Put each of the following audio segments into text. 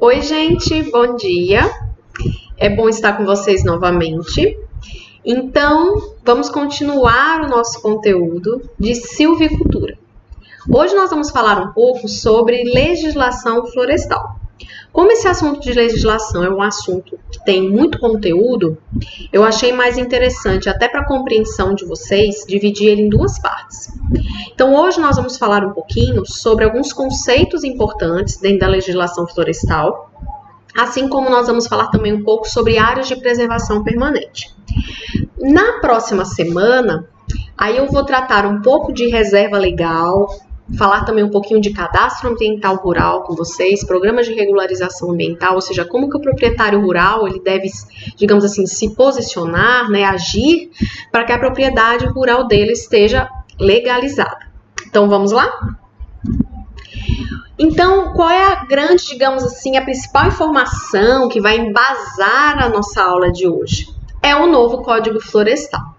Oi, gente, bom dia. É bom estar com vocês novamente. Então, vamos continuar o nosso conteúdo de silvicultura. Hoje nós vamos falar um pouco sobre legislação florestal. Como esse assunto de legislação é um assunto que tem muito conteúdo, eu achei mais interessante, até para a compreensão de vocês, dividir ele em duas partes. Então, hoje nós vamos falar um pouquinho sobre alguns conceitos importantes dentro da legislação florestal, assim como nós vamos falar também um pouco sobre áreas de preservação permanente. Na próxima semana, aí eu vou tratar um pouco de reserva legal, falar também um pouquinho de cadastro ambiental rural com vocês, programas de regularização ambiental, ou seja, como que o proprietário rural ele deve, digamos assim, se posicionar, né, agir para que a propriedade rural dele esteja legalizada. Então, vamos lá? Então, qual é a grande, digamos assim, a principal informação que vai embasar a nossa aula de hoje? É o novo Código Florestal.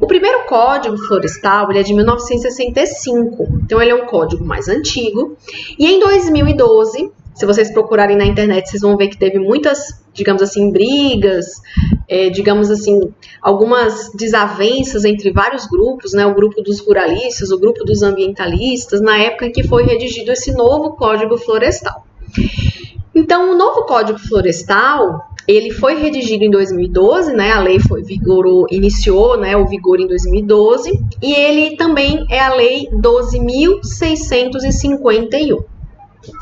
O primeiro Código Florestal ele é de 1965, então ele é um código mais antigo. E em 2012, se vocês procurarem na internet, vocês vão ver que teve muitas, digamos assim, brigas, digamos assim, algumas desavenças entre vários grupos, né? O grupo dos ruralistas, o grupo dos ambientalistas, na época em que foi redigido esse novo Código Florestal. Então, o novo Código Florestal, ele foi redigido em 2012, né? A lei iniciou, né, o vigor em 2012, e ele também é a Lei 12.651.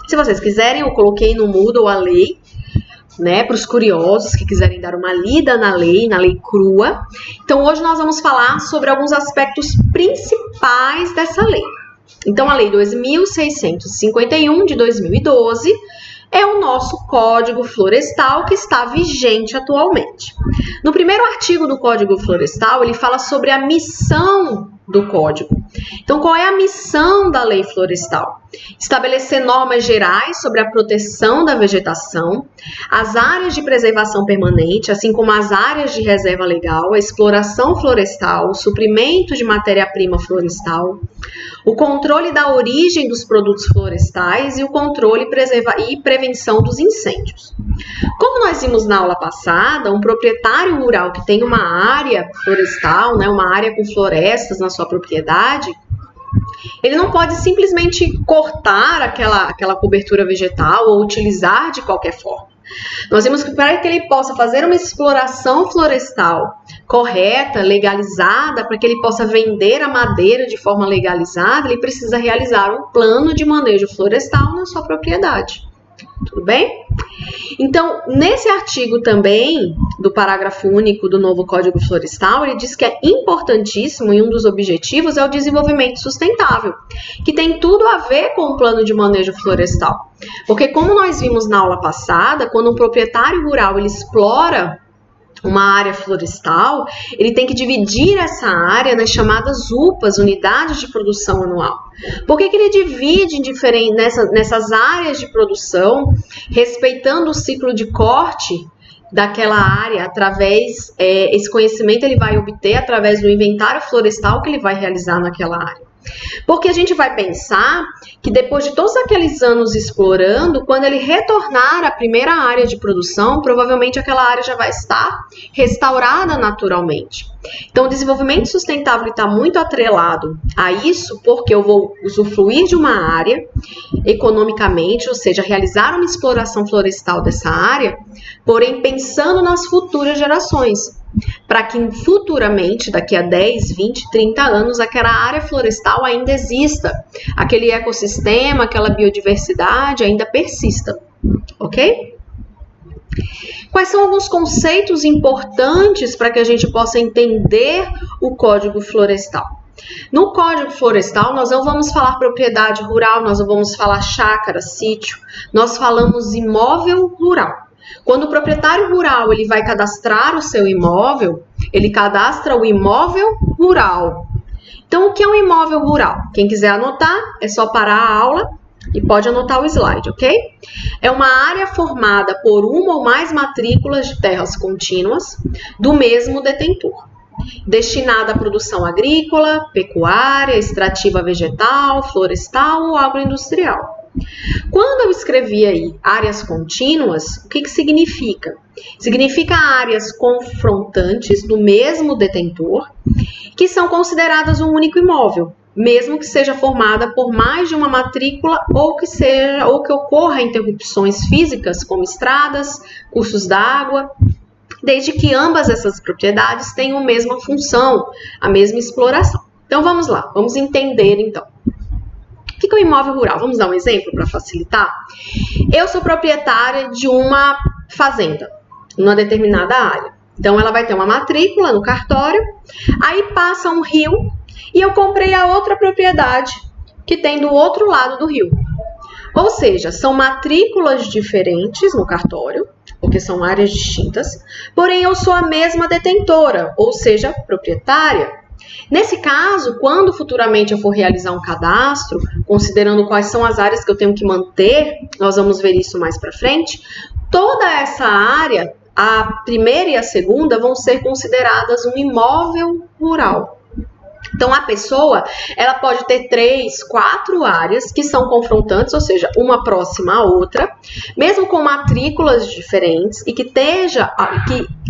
Se vocês quiserem, eu coloquei no Moodle a lei, né, para os curiosos que quiserem dar uma lida na lei crua. Então, hoje nós vamos falar sobre alguns aspectos principais dessa lei. Então, a Lei 2.651 de 2012 é o nosso Código Florestal que está vigente atualmente. No primeiro artigo do Código Florestal, ele fala sobre a missão do Código. Então, qual é a missão da Lei Florestal? Estabelecer normas gerais sobre a proteção da vegetação, as áreas de preservação permanente, assim como as áreas de reserva legal, a exploração florestal, o suprimento de matéria-prima florestal, o controle da origem dos produtos florestais e o controle e prevenção dos incêndios. Como nós vimos na aula passada, um proprietário rural que tem uma área florestal, né, uma área com florestas na sua propriedade, ele não pode simplesmente cortar aquela cobertura vegetal ou utilizar de qualquer forma. Nós vimos que para que ele possa fazer uma exploração florestal correta, legalizada, para que ele possa vender a madeira de forma legalizada, ele precisa realizar um plano de manejo florestal na sua propriedade. Tudo bem? Então, nesse artigo também, do parágrafo único do novo Código Florestal, ele diz que é importantíssimo e um dos objetivos é o desenvolvimento sustentável, que tem tudo a ver com o plano de manejo florestal. Porque como nós vimos na aula passada, quando um proprietário rural ele explora uma área florestal, ele tem que dividir essa área nas chamadas UPAs, unidades de produção anual. Por que ele divide nessas áreas de produção, respeitando o ciclo de corte daquela área, através, esse conhecimento ele vai obter através do inventário florestal que ele vai realizar naquela área. Porque a gente vai pensar que depois de todos aqueles anos explorando, quando ele retornar à primeira área de produção, provavelmente aquela área já vai estar restaurada naturalmente. Então, o desenvolvimento sustentável está muito atrelado a isso, porque eu vou usufruir de uma área economicamente, ou seja, realizar uma exploração florestal dessa área, porém pensando nas futuras gerações, para que futuramente, daqui a 10, 20, 30 anos, aquela área florestal ainda exista, aquele ecossistema, aquela biodiversidade ainda persista, ok? Quais são alguns conceitos importantes para que a gente possa entender o Código Florestal? No Código Florestal, nós não vamos falar propriedade rural, nós não vamos falar chácara, sítio, nós falamos imóvel rural. Quando o proprietário rural ele vai cadastrar o seu imóvel, ele cadastra o imóvel rural. Então, o que é um imóvel rural? Quem quiser anotar, é só parar a aula e pode anotar o slide, ok? É uma área formada por uma ou mais matrículas de terras contínuas do mesmo detentor, destinada à produção agrícola, pecuária, extrativa vegetal, florestal ou agroindustrial. Quando eu escrevi aí áreas contínuas, o que significa? Significa áreas confrontantes do mesmo detentor, que são consideradas um único imóvel, mesmo que seja formada por mais de uma matrícula ou que ocorra interrupções físicas, como estradas, cursos d'água, desde que ambas essas propriedades tenham a mesma função, a mesma exploração. Então vamos lá, vamos entender então. O que é um imóvel rural? Vamos dar um exemplo para facilitar? Eu sou proprietária de uma fazenda, numa determinada área. Então ela vai ter uma matrícula no cartório, aí passa um rio e eu comprei a outra propriedade que tem do outro lado do rio. Ou seja, são matrículas diferentes no cartório, porque são áreas distintas, porém eu sou a mesma detentora, ou seja, proprietária. Nesse caso, quando futuramente eu for realizar um cadastro, considerando quais são as áreas que eu tenho que manter, nós vamos ver isso mais para frente, toda essa área, a primeira e a segunda, vão ser consideradas um imóvel rural. Então, a pessoa, ela pode ter 3, 4 áreas que são confrontantes, ou seja, uma próxima à outra, mesmo com matrículas diferentes e que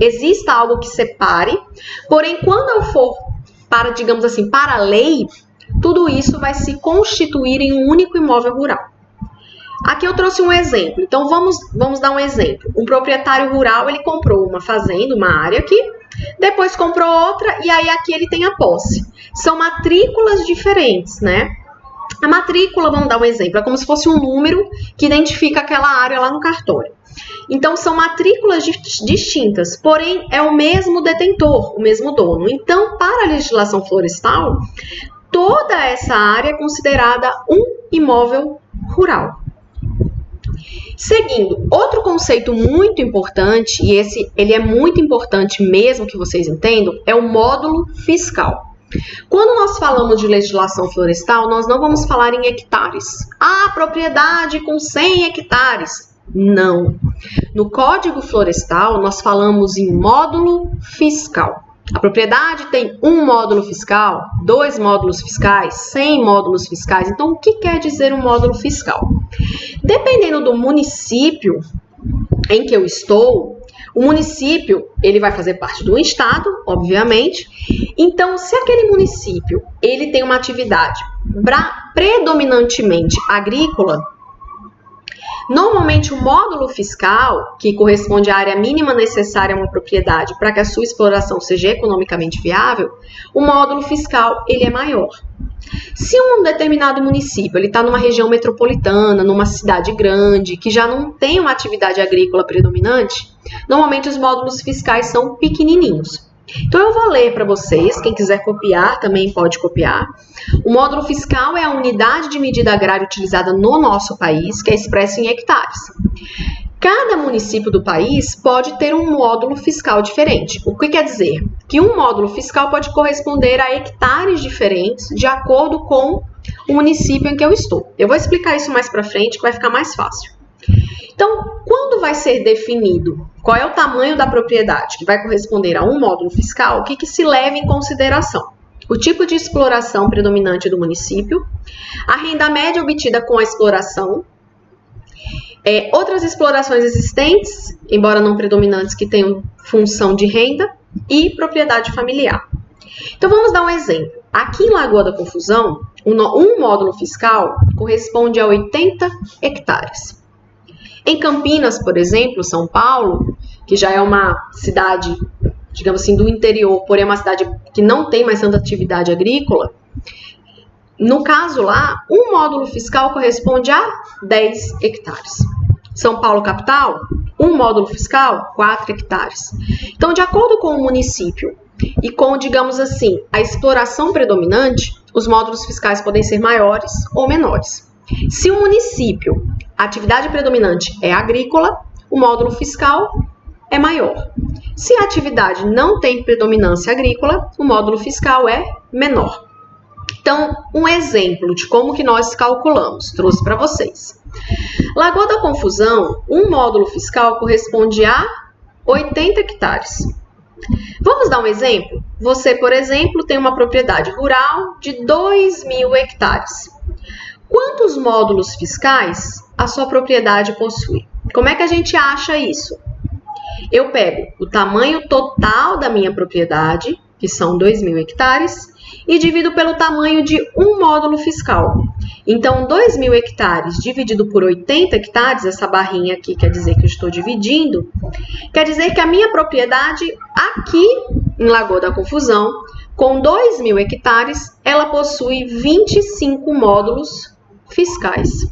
exista algo que separe. Porém, quando eu for para, digamos assim, para a lei, tudo isso vai se constituir em um único imóvel rural. Aqui eu trouxe um exemplo. Então, vamos dar um exemplo. Um proprietário rural, ele comprou uma fazenda, uma área aqui, depois comprou outra e aí aqui ele tem a posse. São matrículas diferentes, né? A matrícula, vamos dar um exemplo, é como se fosse um número que identifica aquela área lá no cartório. Então, são matrículas distintas, porém é o mesmo detentor, o mesmo dono. Então, para a legislação florestal, toda essa área é considerada um imóvel rural. Seguindo, outro conceito muito importante, e ele é muito importante mesmo que vocês entendam, é o módulo fiscal. Quando nós falamos de legislação florestal, nós não vamos falar em hectares. Ah, propriedade com 100 hectares. Não. No Código Florestal, nós falamos em módulo fiscal. A propriedade tem um módulo fiscal, 2 módulos fiscais, 100 módulos fiscais. Então, o que quer dizer um módulo fiscal? Dependendo do município em que eu estou, o município, ele vai fazer parte do estado, obviamente. Então, se aquele município, ele tem uma atividade predominantemente agrícola, normalmente o módulo fiscal, que corresponde à área mínima necessária a uma propriedade para que a sua exploração seja economicamente viável, o módulo fiscal, ele é maior. Se um determinado município está numa região metropolitana, numa cidade grande, que já não tem uma atividade agrícola predominante, normalmente os módulos fiscais são pequenininhos. Então eu vou ler para vocês, quem quiser copiar também pode copiar. O módulo fiscal é a unidade de medida agrária utilizada no nosso país, que é expressa em hectares. Cada município do país pode ter um módulo fiscal diferente. O que quer dizer? Que um módulo fiscal pode corresponder a hectares diferentes de acordo com o município em que eu estou. Eu vou explicar isso mais para frente, que vai ficar mais fácil. Então, quando vai ser definido qual é o tamanho da propriedade que vai corresponder a um módulo fiscal, o que se leva em consideração? O tipo de exploração predominante do município, a renda média obtida com a exploração, outras explorações existentes, embora não predominantes, que tenham função de renda, e propriedade familiar. Então, vamos dar um exemplo. Aqui em Lagoa da Confusão, um módulo fiscal corresponde a 80 hectares. Em Campinas, por exemplo, São Paulo, que já é uma cidade, digamos assim, do interior, porém é uma cidade que não tem mais tanta atividade agrícola, no caso lá, um módulo fiscal corresponde a 10 hectares. São Paulo, capital, um módulo fiscal, 4 hectares. Então, de acordo com o município e com, digamos assim, a exploração predominante, os módulos fiscais podem ser maiores ou menores. Se o município, a atividade predominante é agrícola, o módulo fiscal é maior. Se a atividade não tem predominância agrícola, o módulo fiscal é menor. Então, um exemplo de como que nós calculamos, trouxe para vocês. Lagoa da Confusão, um módulo fiscal corresponde a 80 hectares. Vamos dar um exemplo? Você, por exemplo, tem uma propriedade rural de 2.000 hectares. Quantos módulos fiscais a sua propriedade possui? Como é que a gente acha isso? Eu pego o tamanho total da minha propriedade, que são 2.000 hectares, e divido pelo tamanho de um módulo fiscal. Então, 2.000 hectares dividido por 80 hectares, essa barrinha aqui quer dizer que eu estou dividindo, quer dizer que a minha propriedade aqui em Lagoa da Confusão, com 2.000 hectares, ela possui 25 módulos fiscais.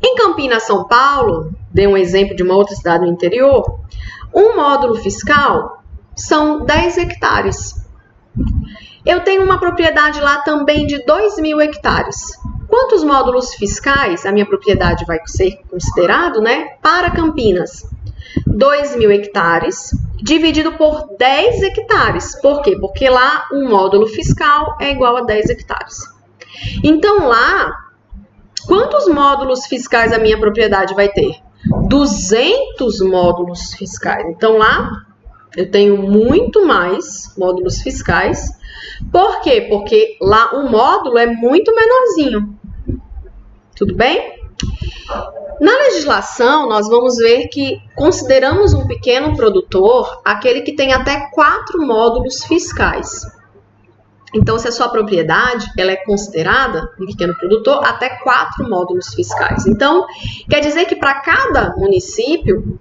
Em Campinas, São Paulo, dei um exemplo de uma outra cidade no interior, um módulo fiscal são 10 hectares. Eu tenho uma propriedade lá também de 2.000 hectares. Quantos módulos fiscais a minha propriedade vai ser considerado, né? Para Campinas, 2.000 hectares dividido por 10 hectares. Por quê? Porque lá um módulo fiscal é igual a 10 hectares. Então lá, quantos módulos fiscais a minha propriedade vai ter? 200 módulos fiscais. Então lá eu tenho muito mais módulos fiscais. Por quê? Porque lá o módulo é muito menorzinho. Tudo bem? Na legislação, nós vamos ver que consideramos um pequeno produtor aquele que tem até 4 módulos fiscais. Então, se a sua propriedade ela é considerada um pequeno produtor, até 4 módulos fiscais. Então, quer dizer que para cada município,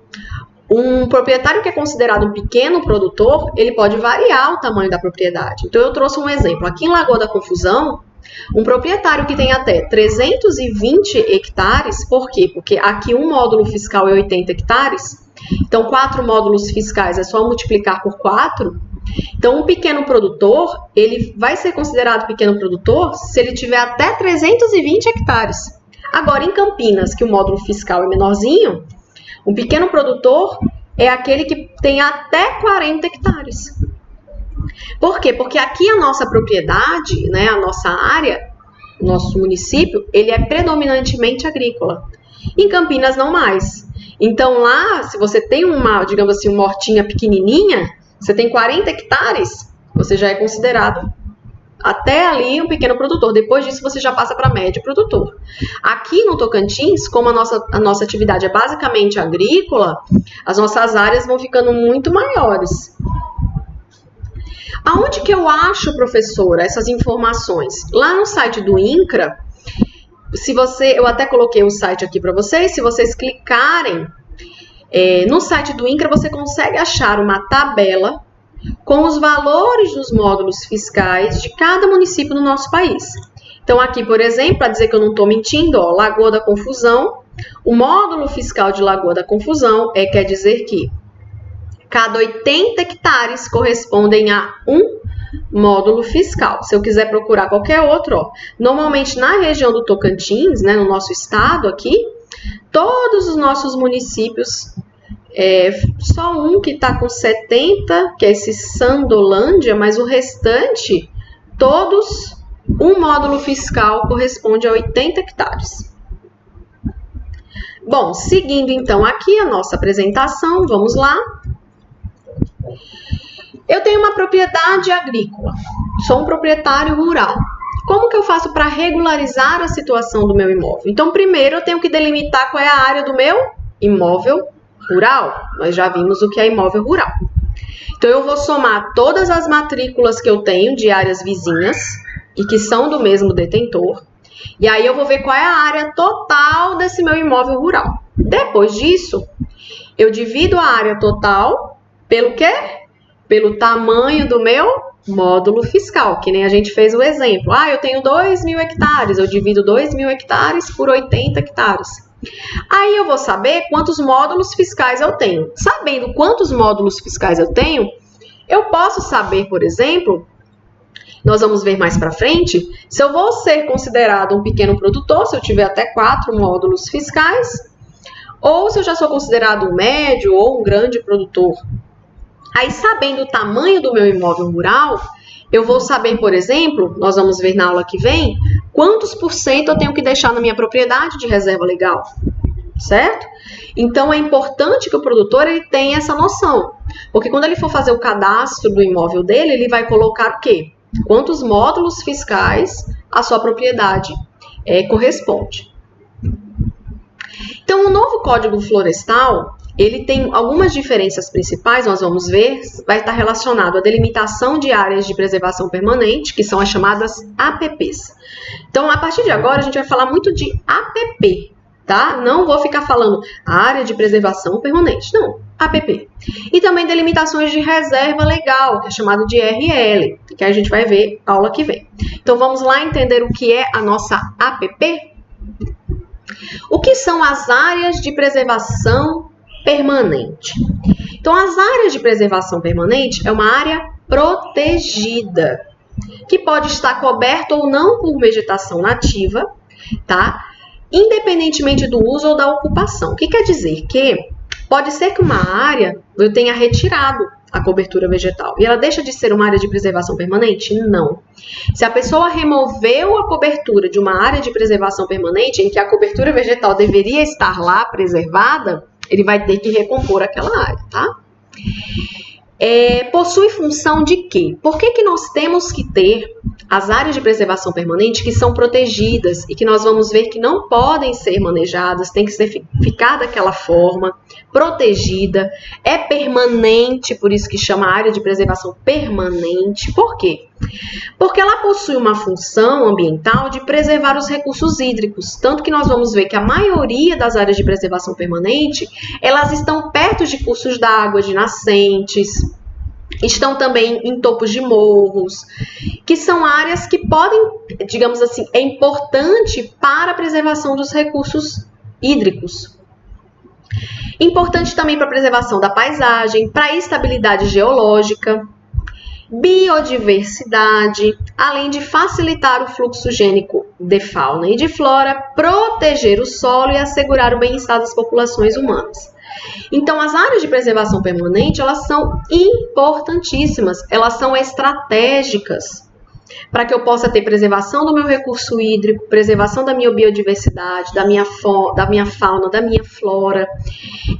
um proprietário que é considerado um pequeno produtor, ele pode variar o tamanho da propriedade. Então, eu trouxe um exemplo. Aqui em Lagoa da Confusão, um proprietário que tem até 320 hectares, por quê? Porque aqui um módulo fiscal é 80 hectares, então 4 módulos fiscais é só multiplicar por 4. Então, um pequeno produtor, ele vai ser considerado pequeno produtor se ele tiver até 320 hectares. Agora, em Campinas, que o módulo fiscal é menorzinho, um pequeno produtor é aquele que tem até 40 hectares. Por quê? Porque aqui a nossa propriedade, né, a nossa área, nosso município, ele é predominantemente agrícola. Em Campinas, não mais. Então, lá, se você tem uma, digamos assim, uma hortinha pequenininha, você tem 40 hectares, você já é considerado até ali um pequeno produtor. Depois disso, você já passa para médio produtor. Aqui no Tocantins, como a nossa atividade é basicamente agrícola, as nossas áreas vão ficando muito maiores. Aonde que eu acho, professora, essas informações? Lá no site do INCRA, eu até coloquei o site aqui para vocês, se vocês clicarem no site do INCRA, você consegue achar uma tabela com os valores dos módulos fiscais de cada município no nosso país. Então, aqui, por exemplo, para dizer que eu não estou mentindo, ó, Lagoa da Confusão, o módulo fiscal de Lagoa da Confusão quer dizer que cada 80 hectares correspondem a um módulo fiscal. Se eu quiser procurar qualquer outro, ó, normalmente na região do Tocantins, né, no nosso estado aqui, todos os nossos municípios, só um que está com 70, que é esse Sandolândia, mas o restante, todos, um módulo fiscal corresponde a 80 hectares. Bom, seguindo então aqui a nossa apresentação, vamos lá. Eu tenho uma propriedade agrícola, sou um proprietário rural. Como que eu faço para regularizar a situação do meu imóvel? Então, primeiro eu tenho que delimitar qual é a área do meu imóvel rural. Nós já vimos o que é imóvel rural. Então, eu vou somar todas as matrículas que eu tenho de áreas vizinhas e que são do mesmo detentor. E aí eu vou ver qual é a área total desse meu imóvel rural. Depois disso, eu divido a área total pelo quê? Pelo tamanho do meu módulo fiscal, que nem a gente fez o exemplo. Eu tenho 2.000 hectares, eu divido 2.000 hectares por 80 hectares. Aí eu vou saber quantos módulos fiscais eu tenho. Sabendo quantos módulos fiscais eu tenho, eu posso saber, por exemplo, nós vamos ver mais para frente, se eu vou ser considerado um pequeno produtor, se eu tiver até 4 módulos fiscais, ou se eu já sou considerado um médio ou um grande produtor. Aí, sabendo o tamanho do meu imóvel rural, eu vou saber, por exemplo, nós vamos ver na aula que vem, quantos por cento eu tenho que deixar na minha propriedade de reserva legal, certo? Então, é importante que o produtor ele tenha essa noção, porque quando ele for fazer o cadastro do imóvel dele, ele vai colocar o quê? Quantos módulos fiscais a sua propriedade corresponde. Então, o novo Código Florestal, ele tem algumas diferenças principais, nós vamos ver, vai estar relacionado à delimitação de áreas de preservação permanente, que são as chamadas APPs. Então, a partir de agora, a gente vai falar muito de APP, tá? Não vou ficar falando área de preservação permanente, não, APP. E também delimitações de reserva legal, que é chamado de RL, que a gente vai ver aula que vem. Então, vamos lá entender o que é a nossa APP? O que são as áreas de preservação permanente? Então, as áreas de preservação permanente é uma área protegida, que pode estar coberta ou não por vegetação nativa, tá? Independentemente do uso ou da ocupação. O que quer dizer? Que pode ser que uma área eu tenha retirado a cobertura vegetal e ela deixa de ser uma área de preservação permanente? Não. Se a pessoa removeu a cobertura de uma área de preservação permanente em que a cobertura vegetal deveria estar lá preservada, ele vai ter que recompor aquela área, tá? Possui função de quê? Por que nós temos que ter as áreas de preservação permanente que são protegidas e que nós vamos ver que não podem ser manejadas, tem que ficar daquela forma, protegida, é permanente, por isso que chama área de preservação permanente. Por quê? Porque ela possui uma função ambiental de preservar os recursos hídricos, tanto que nós vamos ver que a maioria das áreas de preservação permanente, elas estão perto de cursos d'água, de nascentes, estão também em topos de morros, que são áreas que podem, digamos assim, é importante para a preservação dos recursos hídricos. Importante também para a preservação da paisagem, para a estabilidade geológica, biodiversidade, além de facilitar o fluxo gênico de fauna e de flora, proteger o solo e assegurar o bem-estar das populações humanas. Então, as áreas de preservação permanente, elas são importantíssimas, elas são estratégicas para que eu possa ter preservação do meu recurso hídrico, preservação da minha biodiversidade, da minha fauna, da minha flora,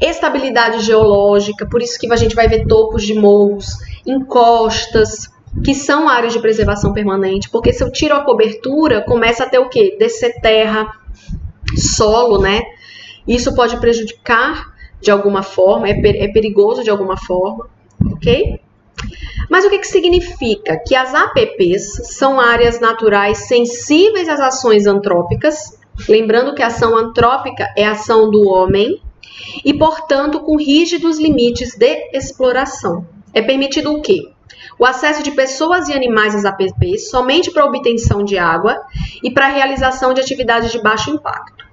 estabilidade geológica, por isso que a gente vai ver topos de morros, encostas, que são áreas de preservação permanente, porque se eu tiro a cobertura, começa a ter o quê? Descer terra, solo, né? Isso pode prejudicar de alguma forma, é perigoso de alguma forma, ok? Mas o que significa? Que as APPs são áreas naturais sensíveis às ações antrópicas, lembrando que a ação antrópica é a ação do homem, e, portanto, com rígidos limites de exploração. É permitido o quê? O acesso de pessoas e animais às APPs somente para obtenção de água e para a realização de atividades de baixo impacto.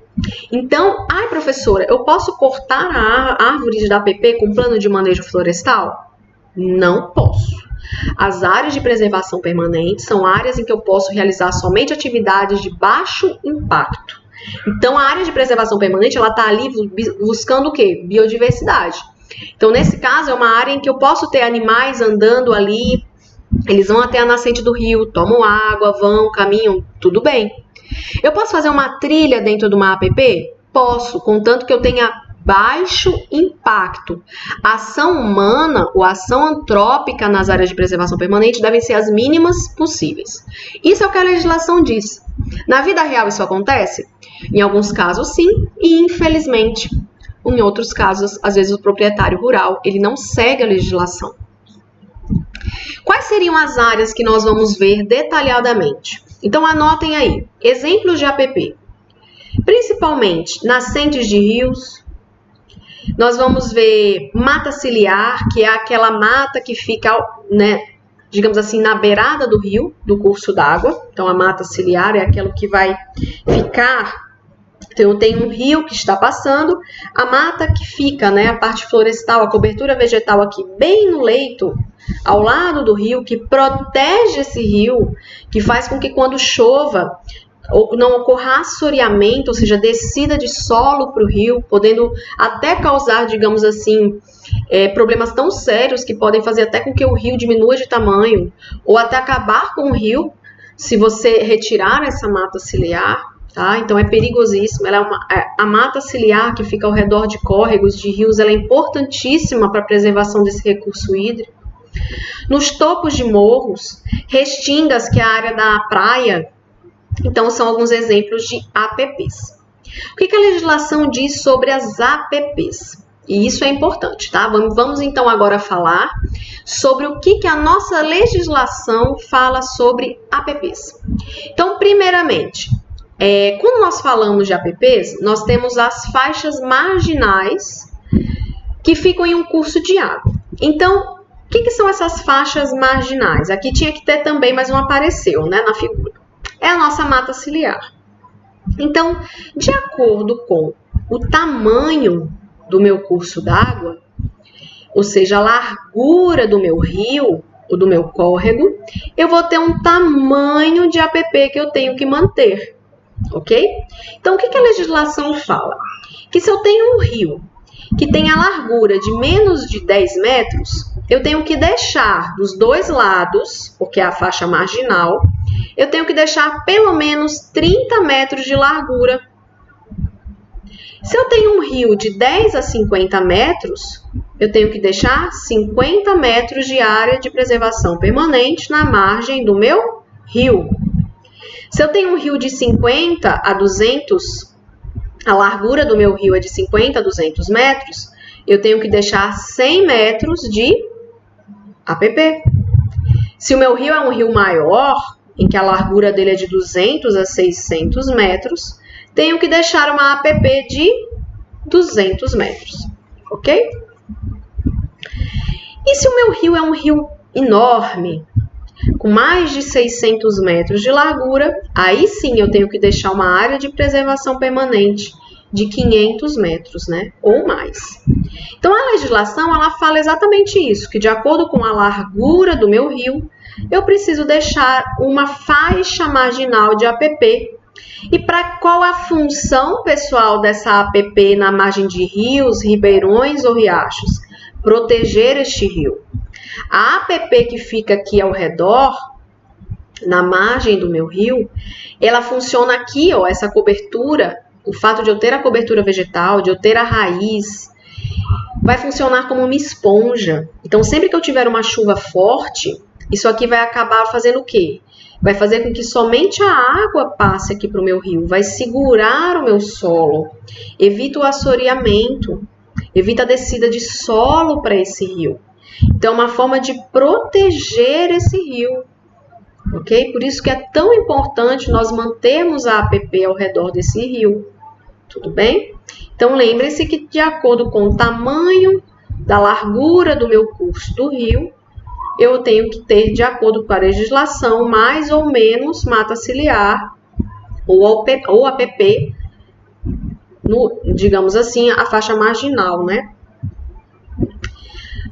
Então, professora, eu posso cortar a árvore da APP com plano de manejo florestal? Não posso. As áreas de preservação permanente são áreas em que eu posso realizar somente atividades de baixo impacto. Então, a área de preservação permanente, ela está ali buscando o quê? Biodiversidade. Então, nesse caso, é uma área em que eu posso ter animais andando ali, eles vão até a nascente do rio, tomam água, vão, caminham, tudo bem. Eu posso fazer uma trilha dentro de uma APP? Posso, contanto que eu tenha baixo impacto. A ação humana ou a ação antrópica nas áreas de preservação permanente devem ser as mínimas possíveis. Isso é o que a legislação diz. Na vida real isso acontece? Em alguns casos sim, e infelizmente, em outros casos, às vezes o proprietário rural, ele não segue a legislação. Quais seriam as áreas que nós vamos ver detalhadamente? Então anotem aí, exemplos de APP. Principalmente nascentes de rios. Nós vamos ver mata ciliar, que é aquela mata que fica, né, digamos assim, na beirada do rio, do curso d'água. Então a mata ciliar é aquilo que vai ficar. Então tem um rio que está passando, a mata que fica, né, a parte florestal, a cobertura vegetal aqui bem no leito, ao lado do rio, que protege esse rio, que faz com que quando chova não ocorra assoreamento, ou seja, descida de solo para o rio, podendo até causar, digamos assim, problemas tão sérios que podem fazer até com que o rio diminua de tamanho, ou até acabar com o rio, se você retirar essa mata ciliar. Tá? Então é perigosíssimo. A mata ciliar que fica ao redor de córregos, de rios, ela é importantíssima para a preservação desse recurso hídrico. Nos topos de morros, restingas, que é a área da praia, Então, são alguns exemplos de APPs. O que a legislação diz sobre as APPs? E isso é importante, tá? Vamos então agora falar sobre o que a nossa legislação fala sobre APPs. Então, primeiramente, quando nós falamos de APPs, nós temos as faixas marginais que ficam em um curso de água. Então, o que são essas faixas marginais? Aqui tinha que ter também, mas não apareceu, né, na figura. É a nossa mata ciliar. Então, de acordo com o tamanho do meu curso d'água, ou seja, a largura do meu rio ou do meu córrego, eu vou ter um tamanho de APP que eu tenho que manter, ok? Então, o que a legislação fala? Que se eu tenho um rio que tem a largura de menos de 10 metros, eu tenho que deixar dos dois lados, porque é a faixa marginal, eu tenho que deixar pelo menos 30 metros de largura. Se eu tenho um rio de 10 a 50 metros, eu tenho que deixar 50 metros de área de preservação permanente na margem do meu rio. Se eu tenho um rio de 50 a 200, a largura do meu rio é de 50 a 200 metros, eu tenho que deixar 100 metros de APP. Se o meu rio é um rio maior, em que a largura dele é de 200 a 600 metros, tenho que deixar uma APP de 200 metros, ok? E se o meu rio é um rio enorme, com mais de 600 metros de largura, aí sim eu tenho que deixar uma área de preservação permanente de 500 metros, né? Ou mais. Então, a legislação, ela fala exatamente isso, que de acordo com a largura do meu rio, eu preciso deixar uma faixa marginal de APP. E para qual a função, pessoal, dessa APP na margem de rios, ribeirões ou riachos? Proteger este rio. A APP que fica aqui ao redor, na margem do meu rio, ela funciona aqui, ó, essa cobertura, o fato de eu ter a cobertura vegetal, de eu ter a raiz, vai funcionar como uma esponja. Então, sempre que eu tiver uma chuva forte, isso aqui vai acabar fazendo o quê? Vai fazer com que somente a água passe aqui para o meu rio, vai segurar o meu solo, evita o assoreamento, evita a descida de solo para esse rio. Então, é uma forma de proteger esse rio, ok? Por isso que é tão importante nós mantermos a APP ao redor desse rio, tudo bem? Então, lembre-se que de acordo com o tamanho da largura do meu curso do rio, eu tenho que ter, de acordo com a legislação, mais ou menos mata ciliar ou APP, digamos assim, a faixa marginal, né?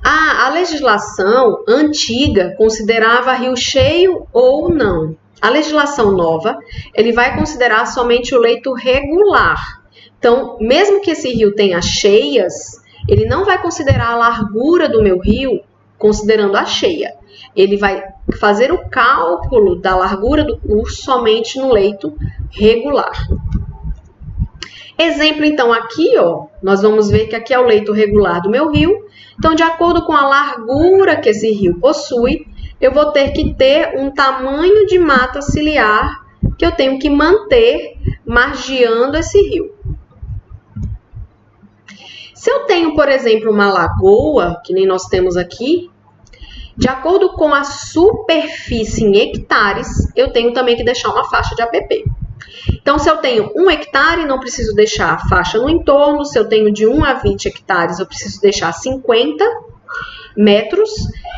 A legislação antiga considerava rio cheio ou não. A legislação nova, ele vai considerar somente o leito regular. Então, mesmo que esse rio tenha cheias, ele não vai considerar a largura do meu rio considerando a cheia. Ele vai fazer o cálculo da largura do curso somente no leito regular. Exemplo, então, aqui, ó, nós vamos ver que aqui é o leito regular do meu rio. Então, de acordo com a largura que esse rio possui, eu vou ter que ter um tamanho de mata ciliar que eu tenho que manter margeando esse rio. Se eu tenho, por exemplo, uma lagoa, que nem nós temos aqui, de acordo com a superfície em hectares, eu tenho também que deixar uma faixa de APP. Então, se eu tenho 1 hectare, não preciso deixar a faixa no entorno. Se eu tenho de 1 a 20 hectares, eu preciso deixar 50 metros.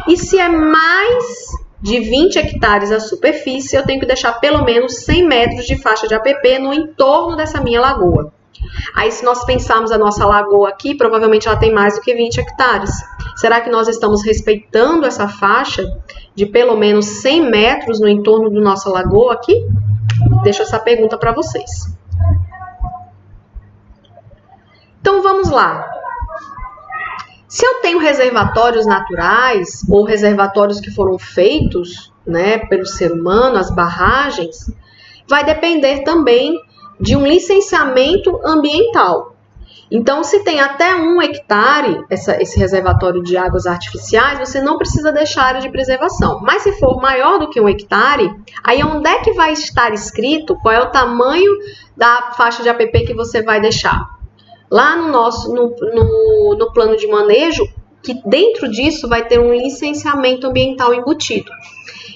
E se é mais de 20 hectares a superfície, eu tenho que deixar pelo menos 100 metros de faixa de APP no entorno dessa minha lagoa. Aí, se nós pensarmos a nossa lagoa aqui, provavelmente ela tem mais do que 20 hectares. Será que nós estamos respeitando essa faixa de pelo menos 100 metros no entorno da nossa lagoa aqui? Deixo essa pergunta para vocês. Então, vamos lá. Se eu tenho reservatórios naturais ou reservatórios que foram feitos, né, pelo ser humano, as barragens, vai depender também de um licenciamento ambiental. Então, se tem até 1 hectare, esse reservatório de águas artificiais, você não precisa deixar área de preservação. Mas se for maior do que 1 hectare, aí onde é que vai estar escrito qual é o tamanho da faixa de APP que você vai deixar? Lá no plano de manejo, que dentro disso vai ter um licenciamento ambiental embutido.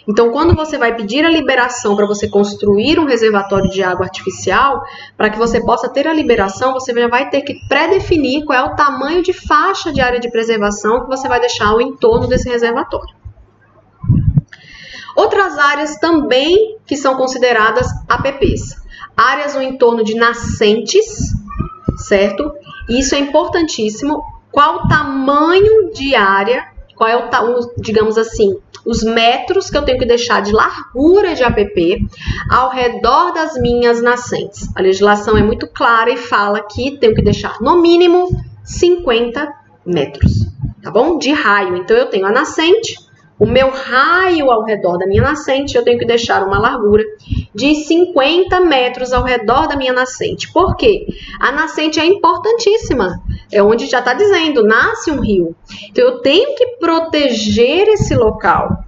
Então, quando você vai pedir a liberação para você construir um reservatório de água artificial, para que você possa ter a liberação, você já vai ter que pré-definir qual é o tamanho de faixa de área de preservação que você vai deixar ao entorno desse reservatório. Outras áreas também que são consideradas APPs. Áreas no entorno de nascentes, certo? Isso é importantíssimo. Qual o tamanho de área, qual é digamos assim, os metros que eu tenho que deixar de largura de APP ao redor das minhas nascentes. A legislação é muito clara e fala que tenho que deixar no mínimo 50 metros, tá bom? De raio. Então, eu tenho a nascente, o meu raio ao redor da minha nascente, eu tenho que deixar uma largura de 50 metros ao redor da minha nascente. Por quê? A nascente é importantíssima. É onde já está dizendo, nasce um rio. Então, eu tenho que proteger esse local.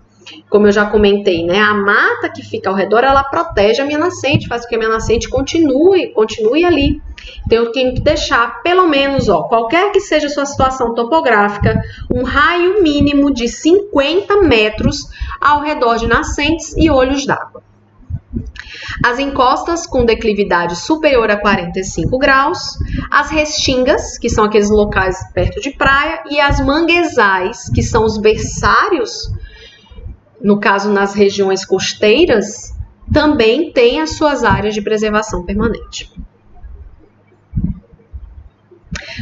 Como eu já comentei, né? A mata que fica ao redor, ela protege a minha nascente, faz com que a minha nascente continue ali. Então, eu tenho que deixar, pelo menos, qualquer que seja a sua situação topográfica, um raio mínimo de 50 metros ao redor de nascentes e olhos d'água. As encostas com declividade superior a 45 graus, as restingas, que são aqueles locais perto de praia, e as manguezais, que são os berçários, no caso nas regiões costeiras, também têm as suas áreas de preservação permanente.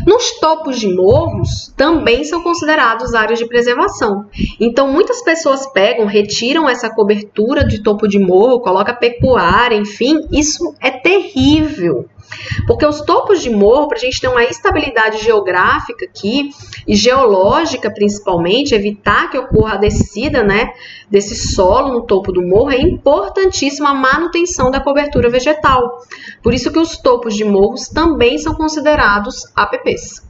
Nos topos de morros, também são considerados áreas de preservação. Então, muitas pessoas retiram essa cobertura de topo de morro, colocam pecuária, enfim, isso é terrível. Porque os topos de morro, para a gente ter uma estabilidade geográfica aqui, e geológica principalmente, evitar que ocorra a descida, né, desse solo no topo do morro, é importantíssima a manutenção da cobertura vegetal. Por isso que os topos de morros também são considerados APPs.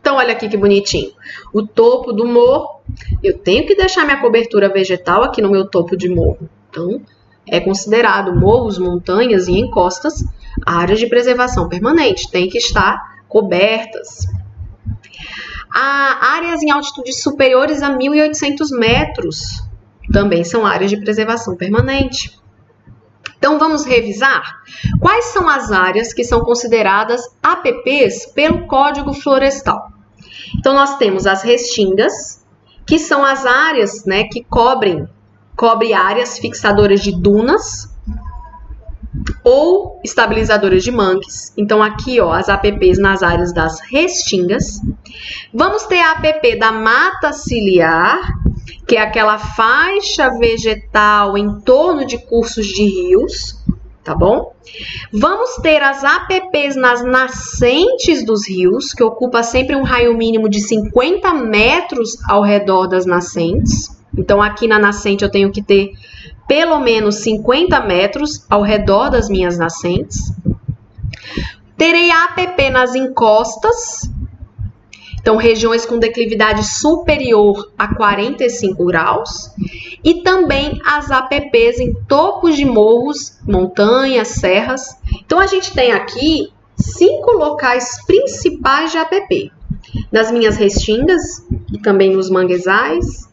Então, olha aqui que bonitinho. O topo do morro, eu tenho que deixar minha cobertura vegetal aqui no meu topo de morro. Então, é considerado morros, montanhas e encostas áreas de preservação permanente, tem que estar cobertas. Áreas em altitudes superiores a 1.800 metros também são áreas de preservação permanente. Então, vamos revisar? Quais são as áreas que são consideradas APPs pelo Código Florestal? Então, nós temos as restingas, que são as áreas, né, que cobre áreas fixadoras de dunas ou estabilizadoras de mangues. Então, aqui, as APPs nas áreas das restingas. Vamos ter a APP da mata ciliar, que é aquela faixa vegetal em torno de cursos de rios, tá bom? Vamos ter as APPs nas nascentes dos rios, que ocupa sempre um raio mínimo de 50 metros ao redor das nascentes. Então, aqui na nascente eu tenho que ter pelo menos 50 metros ao redor das minhas nascentes. Terei APP nas encostas, então regiões com declividade superior a 45 graus. E também as APPs em topos de morros, montanhas, serras. Então, a gente tem aqui 5 locais principais de APP. Nas minhas restingas e também nos manguezais,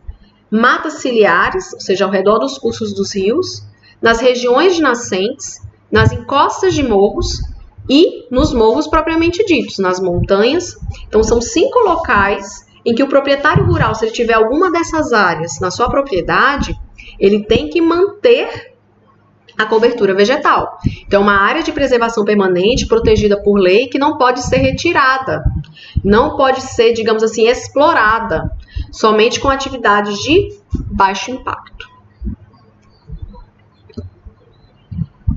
matas ciliares, ou seja, ao redor dos cursos dos rios, nas regiões de nascentes, nas encostas de morros e nos morros propriamente ditos, nas montanhas. Então, são 5 locais em que o proprietário rural, se ele tiver alguma dessas áreas na sua propriedade, ele tem que manter a cobertura vegetal. Então, uma área de preservação permanente, protegida por lei, que não pode ser retirada, não pode ser, digamos assim, explorada, somente com atividades de baixo impacto.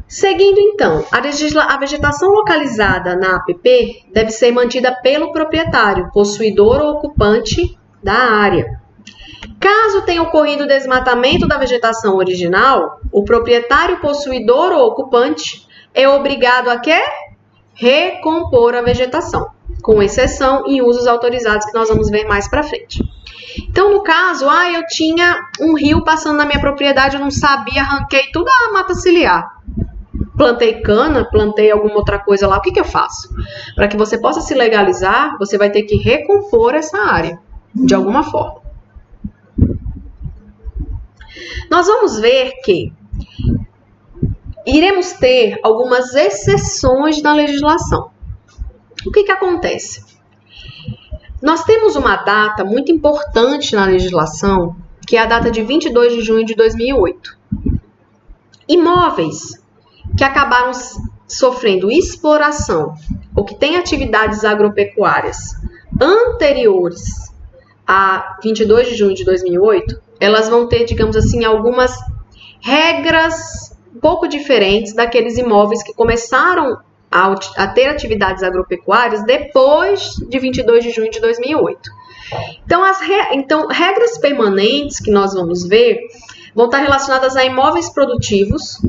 Seguindo, então, a vegetação localizada na APP deve ser mantida pelo proprietário, possuidor ou ocupante da área. Caso tenha ocorrido o desmatamento da vegetação original, o proprietário, possuidor ou ocupante é obrigado a quê? recompor a vegetação, com exceção em usos autorizados que nós vamos ver mais para frente. Então, no caso, eu tinha um rio passando na minha propriedade, eu não sabia, arranquei toda a mata ciliar. Plantei cana, plantei alguma outra coisa lá, o que eu faço? Para que você possa se legalizar, você vai ter que recompor essa área, de alguma forma. Nós vamos ver que iremos ter algumas exceções na legislação. O que acontece? Nós temos uma data muito importante na legislação, que é a data de 22 de junho de 2008. Imóveis que acabaram sofrendo exploração ou que têm atividades agropecuárias anteriores a 22 de junho de 2008, elas vão ter, digamos assim, algumas regras um pouco diferentes daqueles imóveis que começaram a ter atividades agropecuárias depois de 22 de junho de 2008. Então, regras permanentes que nós vamos ver vão estar relacionadas a imóveis produtivos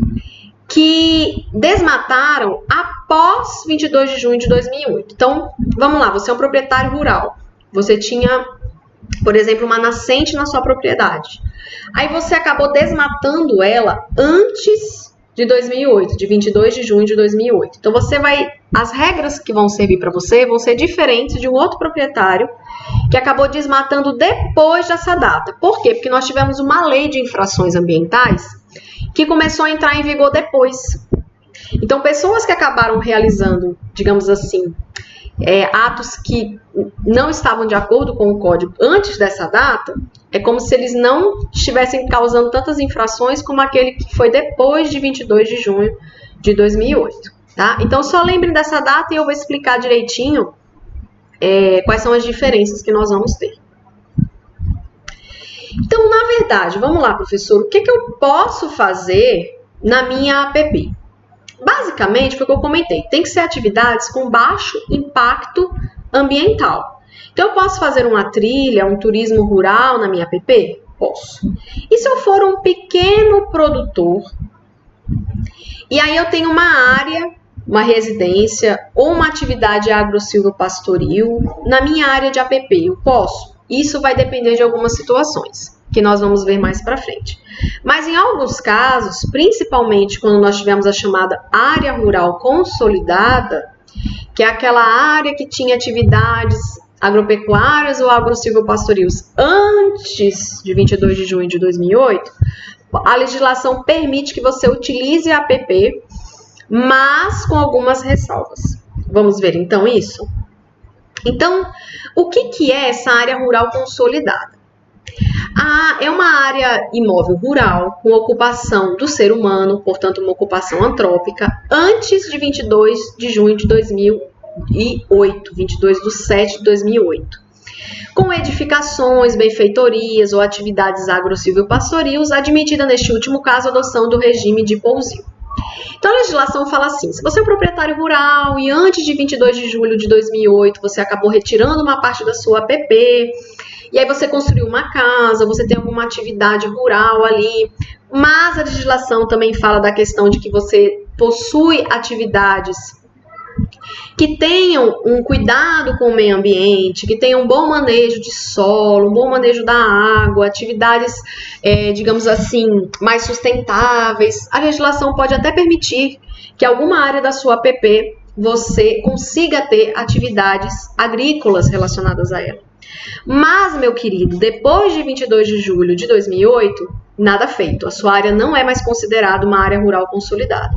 que desmataram após 22 de junho de 2008. Então, vamos lá, você é um proprietário rural, você tinha, por exemplo, uma nascente na sua propriedade. Aí você acabou desmatando ela antes de 2008, de 22 de junho de 2008. Então, as regras que vão servir para você vão ser diferentes de um outro proprietário que acabou desmatando depois dessa data. Por quê? Porque nós tivemos uma lei de infrações ambientais que começou a entrar em vigor depois. Então, pessoas que acabaram realizando, digamos assim, atos que não estavam de acordo com o código antes dessa data, é como se eles não estivessem causando tantas infrações como aquele que foi depois de 22 de junho de 2008. Tá? Então, só lembrem dessa data e eu vou explicar direitinho quais são as diferenças que nós vamos ter. Então, na verdade, vamos lá, professor, o que eu posso fazer na minha APP? Basicamente, foi o que eu comentei, tem que ser atividades com baixo impacto ambiental. Então, eu posso fazer uma trilha, um turismo rural na minha APP? Posso. E se eu for um pequeno produtor, e aí eu tenho uma área, uma residência ou uma atividade agro-silvopastoril na minha área de APP, eu posso? Isso vai depender de algumas situações, que nós vamos ver mais para frente. Mas em alguns casos, principalmente quando nós tivemos a chamada área rural consolidada, que é aquela área que tinha atividades agropecuárias ou agro-silvopastorilos antes de 22 de junho de 2008, a legislação permite que você utilize a APP, mas com algumas ressalvas. Vamos ver então isso? Então, o que é essa área rural consolidada? É uma área imóvel rural com ocupação do ser humano, portanto, uma ocupação antrópica, antes de 22 de junho de 2008, 22 de 7 de 2008. Com edificações, benfeitorias ou atividades agro-silvopastorilos, admitida neste último caso a adoção do regime de pousio. Então, a legislação fala assim, se você é um proprietário rural e antes de 22 de julho de 2008 você acabou retirando uma parte da sua APP, e aí você construiu uma casa, você tem alguma atividade rural ali, mas a legislação também fala da questão de que você possui atividades que tenham um cuidado com o meio ambiente, que tenham um bom manejo de solo, um bom manejo da água, atividades, digamos assim, mais sustentáveis. A legislação pode até permitir que alguma área da sua APP você consiga ter atividades agrícolas relacionadas a ela. Mas, meu querido, depois de 22 de julho de 2008, nada feito. A sua área não é mais considerada uma área rural consolidada.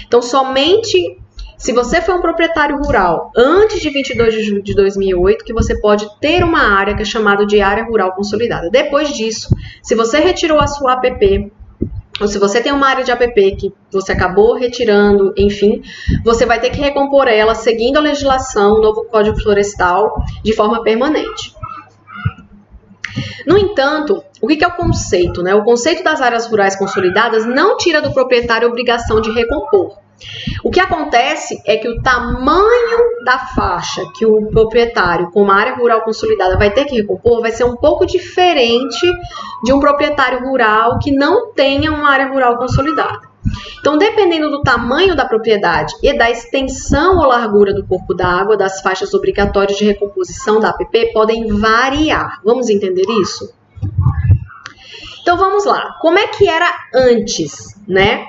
Então, somente se você for um proprietário rural antes de 22 de julho de 2008, que você pode ter uma área que é chamada de área rural consolidada. Depois disso, se você retirou a sua APP, ou se você tem uma área de APP que você acabou retirando, enfim, você vai ter que recompor ela seguindo a legislação, o novo Código Florestal, de forma permanente. No entanto, o que é o conceito, né? O conceito das áreas rurais consolidadas não tira do proprietário a obrigação de recompor. O que acontece é que o tamanho da faixa que o proprietário com uma área rural consolidada vai ter que recompor vai ser um pouco diferente de um proprietário rural que não tenha uma área rural consolidada. Então, dependendo do tamanho da propriedade e da extensão ou largura do corpo d'água, das faixas obrigatórias de recomposição da APP podem variar. Vamos entender isso? Então, vamos lá. Como é que era antes, né?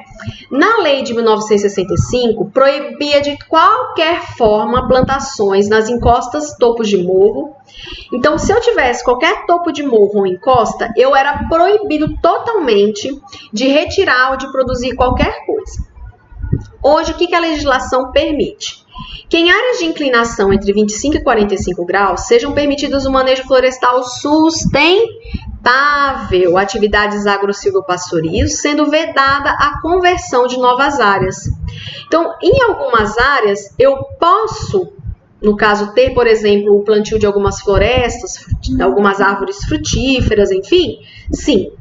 Na lei de 1965, proibia de qualquer forma plantações nas encostas, topos de morro. Então, se eu tivesse qualquer topo de morro ou encosta, eu era proibido totalmente de retirar ou de produzir qualquer coisa. Hoje, o que a legislação permite? Que em áreas de inclinação entre 25 e 45 graus sejam permitidos o manejo florestal sustentável, atividades agro-silvopastoris, sendo vedada a conversão de novas áreas. Então, em algumas áreas, eu posso, no caso, ter, por exemplo, o plantio de algumas florestas, algumas árvores frutíferas, enfim, sim.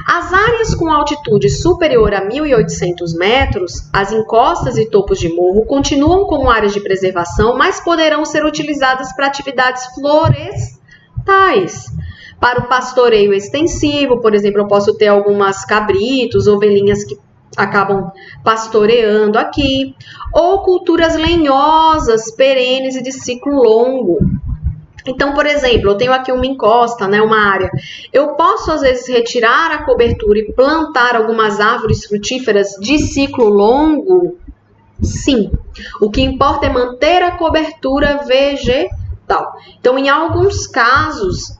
As áreas com altitude superior a 1.800 metros, as encostas e topos de morro continuam como áreas de preservação, mas poderão ser utilizadas para atividades florestais. Para o pastoreio extensivo, por exemplo, eu posso ter algumas cabritos, ovelhinhas que acabam pastoreando aqui, ou culturas lenhosas, perenes e de ciclo longo. Então, por exemplo, eu tenho aqui uma encosta, né, uma área. Eu posso, às vezes, retirar a cobertura e plantar algumas árvores frutíferas de ciclo longo? Sim. O que importa é manter a cobertura vegetal. Então, em alguns casos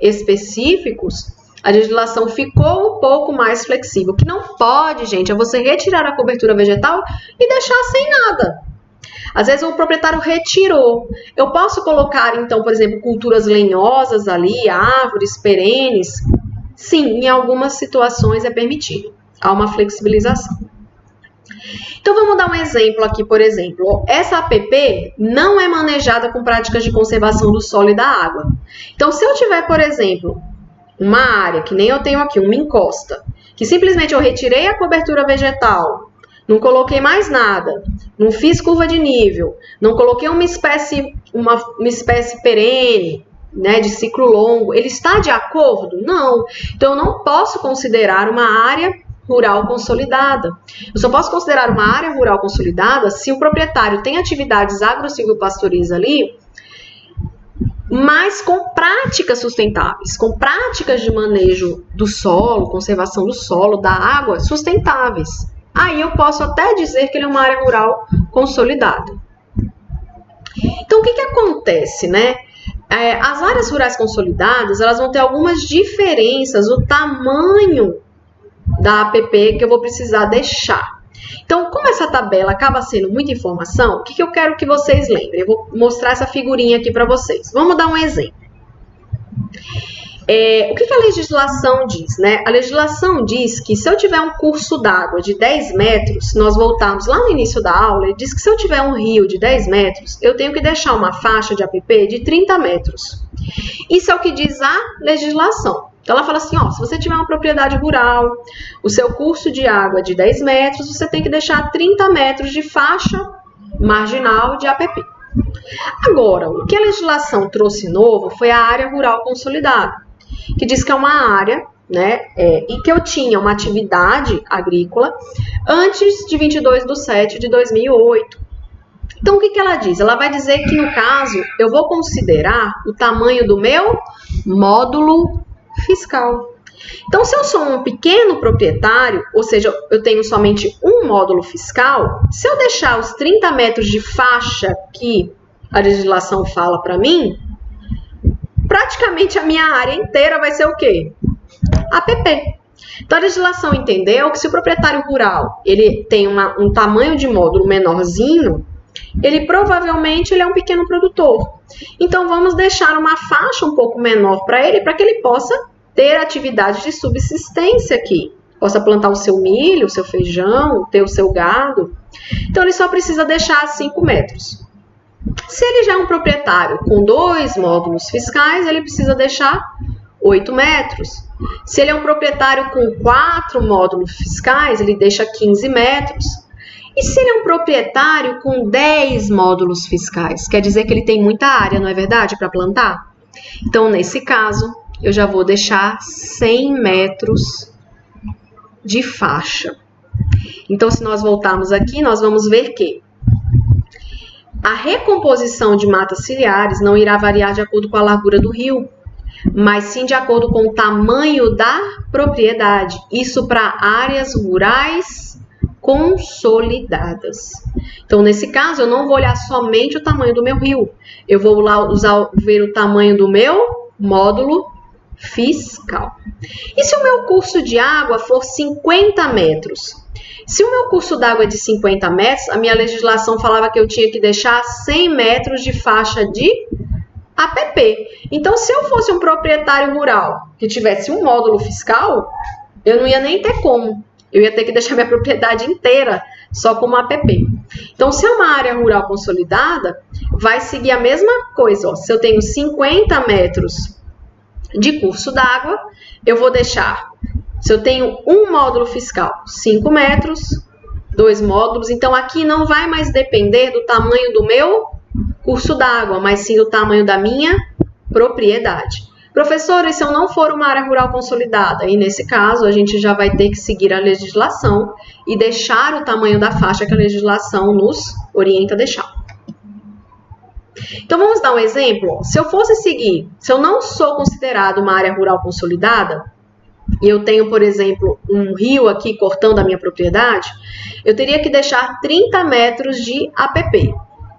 específicos, a legislação ficou um pouco mais flexível. O que não pode, gente, é você retirar a cobertura vegetal e deixar sem nada. Às vezes o proprietário retirou. Eu posso colocar, então, por exemplo, culturas lenhosas ali, árvores perenes? Sim, em algumas situações é permitido. Há uma flexibilização. Então, vamos dar um exemplo aqui, por exemplo. Essa APP não é manejada com práticas de conservação do solo e da água. Então, se eu tiver, por exemplo, uma área, que nem eu tenho aqui, uma encosta, que simplesmente eu retirei a cobertura vegetal, não coloquei mais nada, não fiz curva de nível, não coloquei uma espécie perene, né, de ciclo longo, ele está de acordo? Não. Então, eu não posso considerar uma área rural consolidada. Eu só posso considerar uma área rural consolidada se o proprietário tem atividades agro-silvopastoris ali, mas com práticas sustentáveis, com práticas de manejo do solo, conservação do solo, da água, sustentáveis. Aí eu posso até dizer que ele é uma área rural consolidada. Então, o que acontece, né? As áreas rurais consolidadas, elas vão ter algumas diferenças, o tamanho da APP que eu vou precisar deixar. Então, como essa tabela acaba sendo muita informação, o que eu quero que vocês lembrem? Eu vou mostrar essa figurinha aqui para vocês. Vamos dar um exemplo. O que a legislação diz, né? A legislação diz que se eu tiver um curso d'água de 10 metros, se nós voltarmos lá no início da aula, ele diz que se eu tiver um rio de 10 metros, eu tenho que deixar uma faixa de APP de 30 metros. Isso é o que diz a legislação. Então, ela fala assim, ó, se você tiver uma propriedade rural, o seu curso de água é de 10 metros, você tem que deixar 30 metros de faixa marginal de APP. Agora, o que a legislação trouxe novo foi a área rural consolidada, que diz que é uma área, né, e que eu tinha uma atividade agrícola antes de 22/7/2008. Então, o que ela diz? Ela vai dizer que, no caso, eu vou considerar o tamanho do meu módulo fiscal. Então, se eu sou um pequeno proprietário, ou seja, eu tenho somente um módulo fiscal, se eu deixar os 30 metros de faixa que a legislação fala para mim, praticamente a minha área inteira vai ser o quê? APP. Então, a legislação entendeu que se o proprietário rural ele tem um tamanho de módulo menorzinho, ele provavelmente ele é um pequeno produtor. Então, vamos deixar uma faixa um pouco menor para que ele possa ter atividade de subsistência aqui. Possa plantar o seu milho, o seu feijão, ter o seu gado. Então, ele só precisa deixar 5 metros. Se ele já é um proprietário com 2 módulos fiscais, ele precisa deixar 8 metros. Se ele é um proprietário com 4 módulos fiscais, ele deixa 15 metros. E se ele é um proprietário com 10 módulos fiscais? Quer dizer que ele tem muita área, não é verdade, para plantar? Então, nesse caso, eu já vou deixar 100 metros de faixa. Então, se nós voltarmos aqui, nós vamos ver que a recomposição de matas ciliares não irá variar de acordo com a largura do rio, mas sim de acordo com o tamanho da propriedade. Isso para áreas rurais consolidadas. Então, nesse caso, eu não vou olhar somente o tamanho do meu rio. Eu vou lá ver o tamanho do meu módulo fiscal. E se o meu curso de água for 50 metros? Se o meu curso d'água é de 50 metros, a minha legislação falava que eu tinha que deixar 100 metros de faixa de APP. Então, se eu fosse um proprietário rural que tivesse um módulo fiscal, eu não ia nem ter como. Eu ia ter que deixar minha propriedade inteira só como APP. Então, se é uma área rural consolidada, vai seguir a mesma coisa. Ó. Se eu tenho 50 metros de curso d'água, eu vou deixar, se eu tenho um módulo fiscal, 5 metros, 2 módulos. Então, aqui não vai mais depender do tamanho do meu curso d'água, mas sim do tamanho da minha propriedade. Professor, e se eu não for uma área rural consolidada? E nesse caso, a gente já vai ter que seguir a legislação e deixar o tamanho da faixa que a legislação nos orienta a deixar. Então, vamos dar um exemplo. Se eu fosse seguir, se eu não sou considerado uma área rural consolidada, e eu tenho, por exemplo, um rio aqui cortando a minha propriedade, eu teria que deixar 30 metros de APP.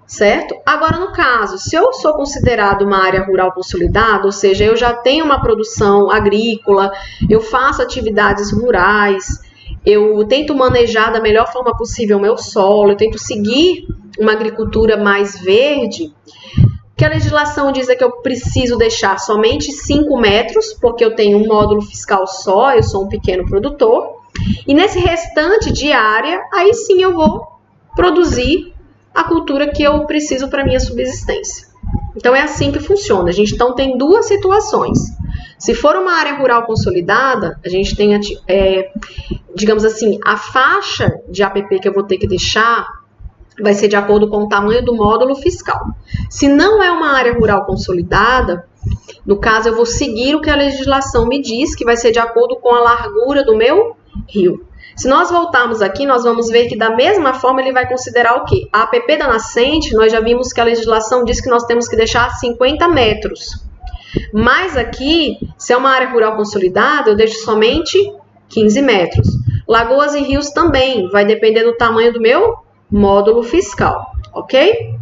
Certo? Agora, no caso, se eu sou considerado uma área rural consolidada, ou seja, eu já tenho uma produção agrícola, eu faço atividades rurais, eu tento manejar da melhor forma possível o meu solo, eu tento seguir uma agricultura mais verde, que a legislação diz é que eu preciso deixar somente 5 metros, porque eu tenho um módulo fiscal só, eu sou um pequeno produtor, e nesse restante de área, aí sim eu vou produzir a cultura que eu preciso para minha subsistência. Então, é assim que funciona. A gente então tem duas situações. Se for uma área rural consolidada, a gente tem, digamos assim, a faixa de APP que eu vou ter que deixar vai ser de acordo com o tamanho do módulo fiscal. Se não é uma área rural consolidada, no caso, eu vou seguir o que a legislação me diz, que vai ser de acordo com a largura do meu rio. Se nós voltarmos aqui, nós vamos ver que da mesma forma ele vai considerar o quê? A APP da nascente, nós já vimos que a legislação diz que nós temos que deixar 50 metros. Mas aqui, se é uma área rural consolidada, eu deixo somente 15 metros. Lagoas e rios também, vai depender do tamanho do meu módulo fiscal, ok?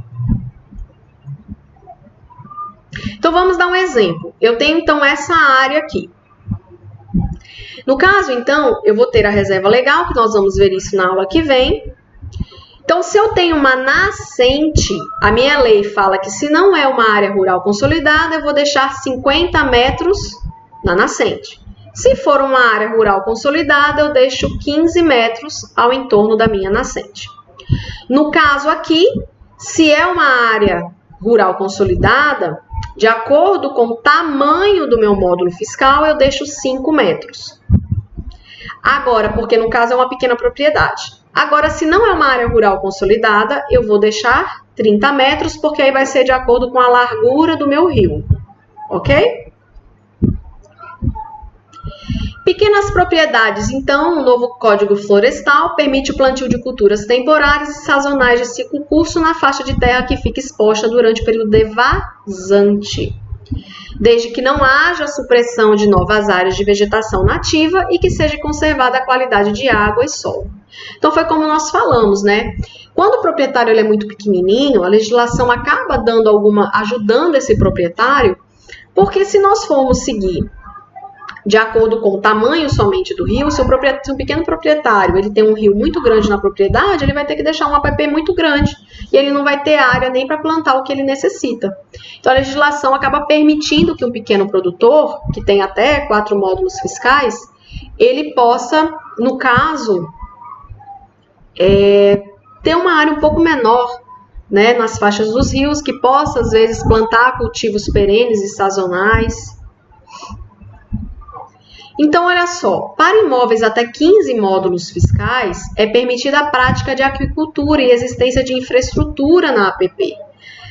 Então, vamos dar um exemplo. Eu tenho, então, essa área aqui. No caso, então, eu vou ter a reserva legal, que nós vamos ver isso na aula que vem. Então, se eu tenho uma nascente, a minha lei fala que se não é uma área rural consolidada, eu vou deixar 50 metros na nascente. Se for uma área rural consolidada, eu deixo 15 metros ao entorno da minha nascente. No caso aqui, se é uma área rural consolidada, de acordo com o tamanho do meu módulo fiscal, eu deixo 5 metros. Agora, porque no caso é uma pequena propriedade. Agora, se não é uma área rural consolidada, eu vou deixar 30 metros, porque aí vai ser de acordo com a largura do meu rio. Ok? Pequenas propriedades. Então, o novo Código Florestal permite o plantio de culturas temporárias e sazonais de ciclo curto na faixa de terra que fica exposta durante o período de vazante, desde que não haja supressão de novas áreas de vegetação nativa e que seja conservada a qualidade de água e solo. Então, foi como nós falamos, né? Quando o proprietário ele é muito pequenininho, a legislação acaba ajudando esse proprietário, porque se nós formos seguir de acordo com o tamanho somente do rio, se um pequeno proprietário ele tem um rio muito grande na propriedade, ele vai ter que deixar um APP muito grande e ele não vai ter área nem para plantar o que ele necessita. Então, a legislação acaba permitindo que um pequeno produtor, que tem até 4 módulos fiscais, ele possa, no caso, ter uma área um pouco menor, né, nas faixas dos rios, que possa, às vezes, plantar cultivos perenes e sazonais. Então, olha só, para imóveis até 15 módulos fiscais, é permitida a prática de aquicultura e existência de infraestrutura na APP.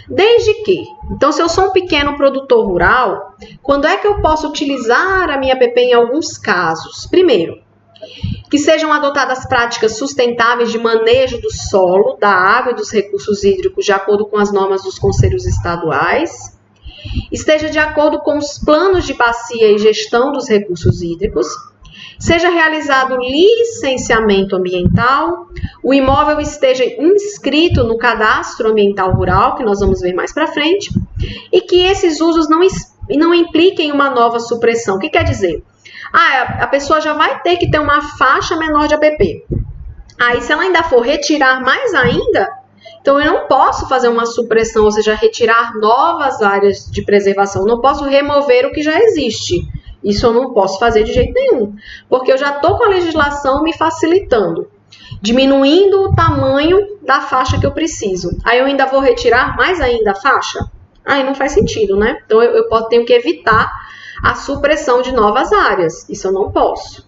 Desde que, então, se eu sou um pequeno produtor rural, quando é que eu posso utilizar a minha APP em alguns casos? Primeiro, que sejam adotadas práticas sustentáveis de manejo do solo, da água e dos recursos hídricos de acordo com as normas dos conselhos estaduais, esteja de acordo com os planos de bacia e gestão dos recursos hídricos, seja realizado licenciamento ambiental, o imóvel esteja inscrito no cadastro ambiental rural, que nós vamos ver mais para frente, e que esses usos não impliquem uma nova supressão. O que quer dizer? A pessoa já vai ter que ter uma faixa menor de APP. Aí, se ela ainda for retirar mais ainda, então eu não posso fazer uma supressão, ou seja, retirar novas áreas de preservação. Não posso remover o que já existe. Isso eu não posso fazer de jeito nenhum, porque eu já estou com a legislação me facilitando, diminuindo o tamanho da faixa que eu preciso. Aí eu ainda vou retirar mais ainda a faixa? Aí não faz sentido, né? Então eu tenho que evitar a supressão de novas áreas. Isso eu não posso.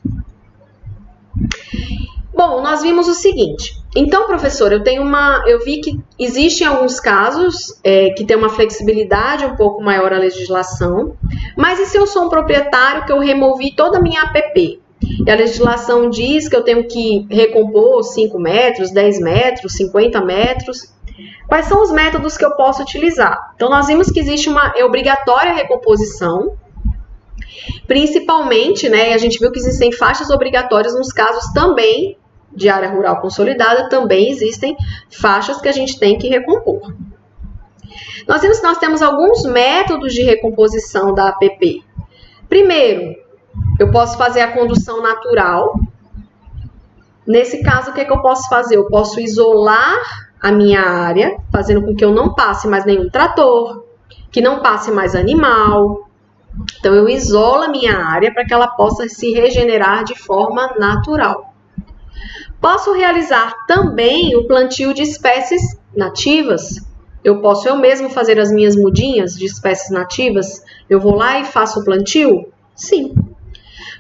Bom, nós vimos o seguinte. Então, professor, eu vi que existem alguns casos que tem uma flexibilidade um pouco maior a legislação, mas e se eu sou um proprietário que eu removi toda a minha APP? E a legislação diz que eu tenho que recompor 5 metros, 10 metros, 50 metros. Quais são os métodos que eu posso utilizar? Então, nós vimos que existe uma obrigatória recomposição, principalmente, né, a gente viu que existem faixas obrigatórias nos casos também de área rural consolidada, também existem faixas que a gente tem que recompor. Nós vimos que nós temos alguns métodos de recomposição da APP. Primeiro, eu posso fazer a condução natural. Nesse caso, o que eu posso fazer? Eu posso isolar a minha área, fazendo com que eu não passe mais nenhum trator, que não passe mais animal. Então, eu isolo a minha área para que ela possa se regenerar de forma natural. Posso realizar também o plantio de espécies nativas. Eu posso eu mesmo fazer as minhas mudinhas de espécies nativas? Eu vou lá e faço o plantio? Sim.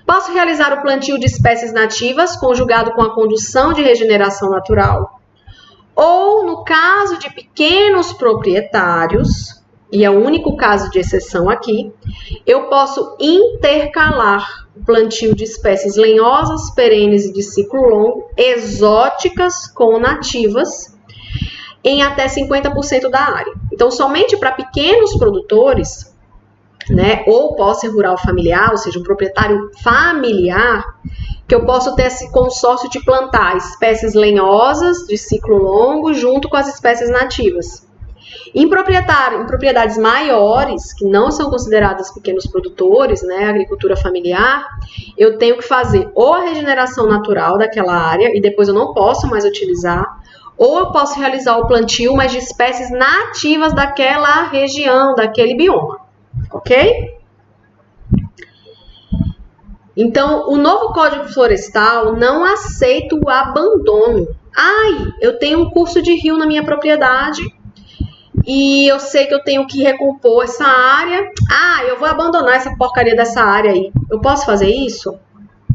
Posso realizar o plantio de espécies nativas conjugado com a condução de regeneração natural? Ou, no caso de pequenos proprietários, e é o único caso de exceção aqui, eu posso intercalar o plantio de espécies lenhosas, perenes e de ciclo longo, exóticas com nativas, em até 50% da área. Então, somente para pequenos produtores, né, ou posse rural familiar, ou seja, um proprietário familiar, que eu posso ter esse consórcio de plantar espécies lenhosas de ciclo longo junto com as espécies nativas. Em propriedades maiores, que não são consideradas pequenos produtores, né, agricultura familiar, eu tenho que fazer ou a regeneração natural daquela área, e depois eu não posso mais utilizar, ou eu posso realizar o plantio, mas de espécies nativas daquela região, daquele bioma, ok? Então, o novo Código Florestal não aceita o abandono. Eu tenho um curso de rio na minha propriedade, e eu sei que eu tenho que recompor essa área. Eu vou abandonar essa porcaria dessa área aí. Eu posso fazer isso?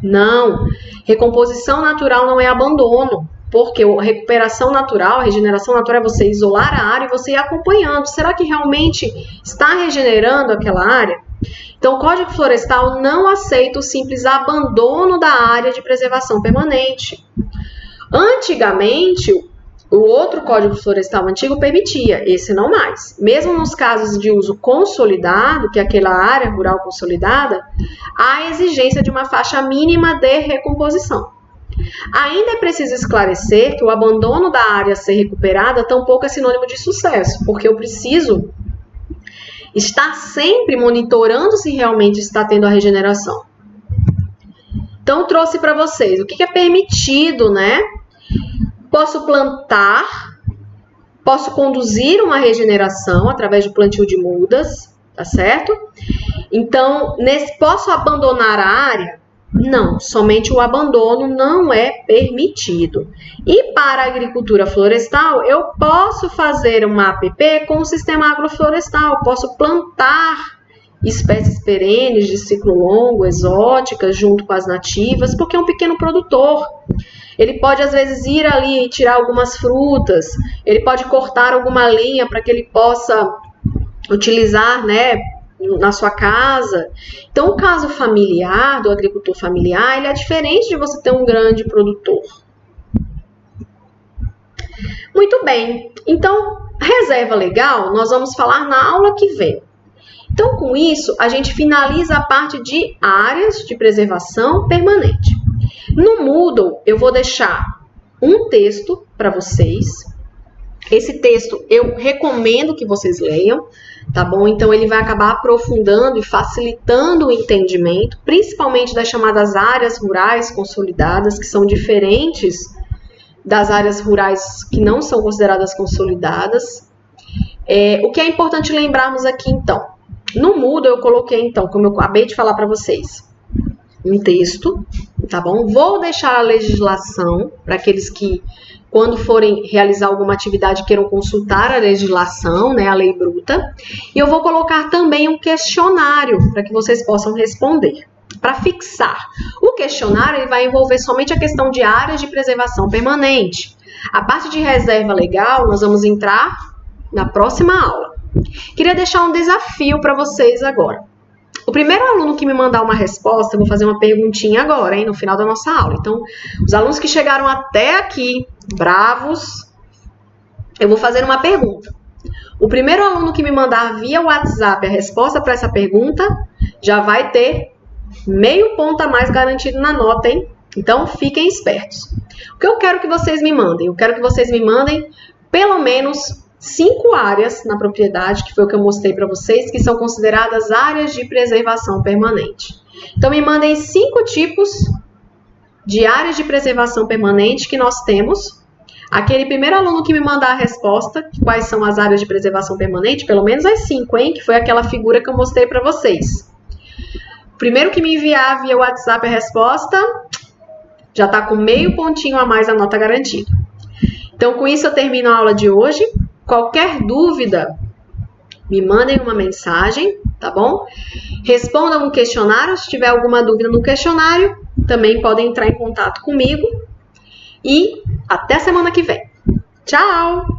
Não. Recomposição natural não é abandono. Porque a recuperação natural, a regeneração natural é você isolar a área e você ir acompanhando. Será que realmente está regenerando aquela área? Então, o Código Florestal não aceita o simples abandono da área de preservação permanente. Antigamente, o outro Código Florestal antigo permitia, esse não mais. Mesmo nos casos de uso consolidado, que é aquela área rural consolidada, há a exigência de uma faixa mínima de recomposição. Ainda é preciso esclarecer que o abandono da área a ser recuperada tampouco é sinônimo de sucesso, porque eu preciso estar sempre monitorando se realmente está tendo a regeneração. Então, trouxe para vocês o que é permitido, né? Posso plantar, posso conduzir uma regeneração através do plantio de mudas, tá certo? Então, posso abandonar a área? Não, somente o abandono não é permitido. E para a agricultura florestal, eu posso fazer uma APP com o sistema agroflorestal, posso plantar espécies perenes de ciclo longo, exóticas, junto com as nativas, porque é um pequeno produtor. Ele pode, às vezes, ir ali e tirar algumas frutas, ele pode cortar alguma lenha para que ele possa utilizar, né, na sua casa. Então, o caso familiar, do agricultor familiar, ele é diferente de você ter um grande produtor. Muito bem, então, reserva legal, nós vamos falar na aula que vem. Então, com isso, a gente finaliza a parte de áreas de preservação permanente. No Moodle, eu vou deixar um texto para vocês. Esse texto eu recomendo que vocês leiam, tá bom? Então, ele vai acabar aprofundando e facilitando o entendimento, principalmente das chamadas áreas rurais consolidadas, que são diferentes das áreas rurais que não são consideradas consolidadas. O que é importante lembrarmos aqui, então? No Moodle, eu coloquei, então, como eu acabei de falar para vocês, um texto, tá bom? Vou deixar a legislação para aqueles que, quando forem realizar alguma atividade, queiram consultar a legislação, né, a lei bruta. E eu vou colocar também um questionário para que vocês possam responder. Para fixar. O questionário ele vai envolver somente a questão de áreas de preservação permanente. A parte de reserva legal, nós vamos entrar na próxima aula. Queria deixar um desafio para vocês agora. O primeiro aluno que me mandar uma resposta, eu vou fazer uma perguntinha agora, hein, no final da nossa aula. Então, os alunos que chegaram até aqui, bravos, eu vou fazer uma pergunta. O primeiro aluno que me mandar via WhatsApp a resposta para essa pergunta, já vai ter meio ponto a mais garantido na nota, hein? Então, fiquem espertos. O que eu quero que vocês me mandem? Eu quero que vocês me mandem pelo menos 5 áreas na propriedade, que foi o que eu mostrei para vocês, que são consideradas áreas de preservação permanente. Então, me mandem 5 tipos de áreas de preservação permanente que nós temos. Aquele primeiro aluno que me mandar a resposta, quais são as áreas de preservação permanente, pelo menos as 5, hein? Que foi aquela figura que eu mostrei para vocês. Primeiro que me enviar via WhatsApp a resposta, já está com meio pontinho a mais a nota garantida. Então, com isso eu termino a aula de hoje. Qualquer dúvida, me mandem uma mensagem, tá bom? Respondam um questionário. Se tiver alguma dúvida no questionário, também podem entrar em contato comigo. E até semana que vem. Tchau!